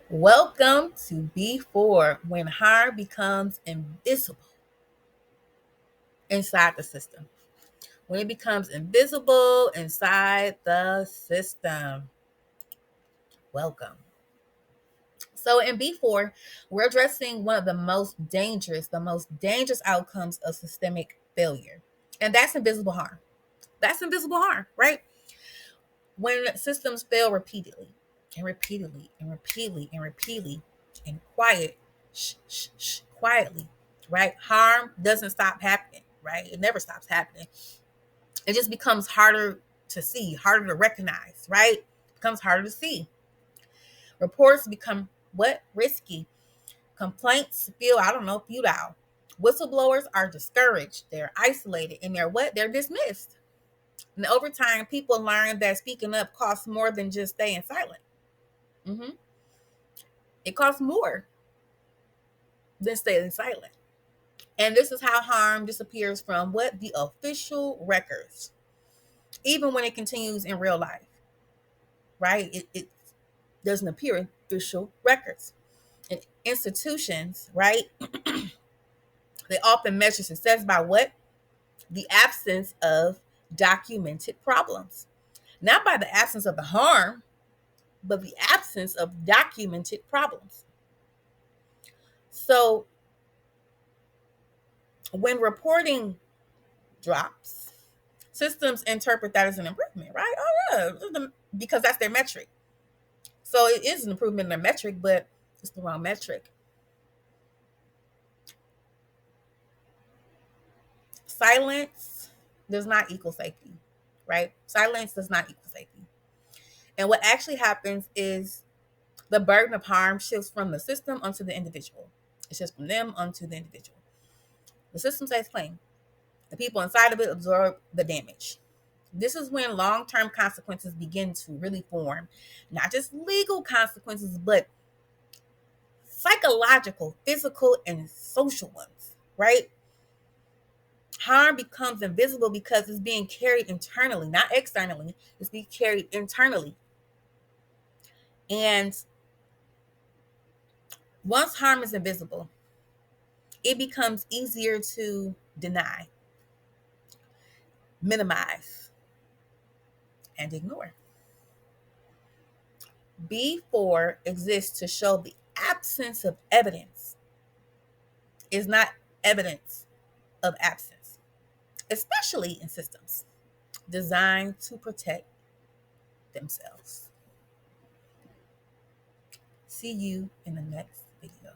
Welcome to B4 when harm becomes invisible inside the system. When it becomes invisible inside the system. Welcome. So in B4, we're addressing one of the most dangerous outcomes of systemic failure. And that's invisible harm. That's invisible harm, right? When systems fail repeatedly and repeatedly and repeatedly and repeatedly and quietly, right? Harm doesn't stop happening, right? It never stops happening. It just becomes harder to see, harder to recognize, right? It becomes harder to see. Reports become what? Risky. Complaints feel, I don't know, futile. Whistleblowers are discouraged, they're isolated, and they're what? They're dismissed. And over time, people learn that speaking up costs more than just staying silent. hmm It costs more than staying silent. And this is how harm disappears from what? The official records, even when it continues in real life, right? It doesn't appear in official records. And institutions, right? They often measure success by what? The absence of documented problems. Not by the absence of the harm, but the absence of documented problems. So when reporting drops, systems interpret that as an improvement, right? Oh, yeah, because that's their metric. So it is an improvement in their metric, but it's the wrong metric. Silence does not equal safety, right? Silence does not equal safety. And what actually happens is the burden of harm shifts from the system onto the individual. It shifts from them onto the individual. The system stays clean. The people inside of it absorb the damage. This is when long-term consequences begin to really form, not just legal consequences, but psychological, physical, and social ones, right? Harm becomes invisible because it's being carried internally, not externally. It's being carried internally. And once harm is invisible, it becomes easier to deny, minimize, and ignore. B4 exists to show the absence of evidence is not evidence of absence, especially in systems designed to protect themselves. See you in the next video.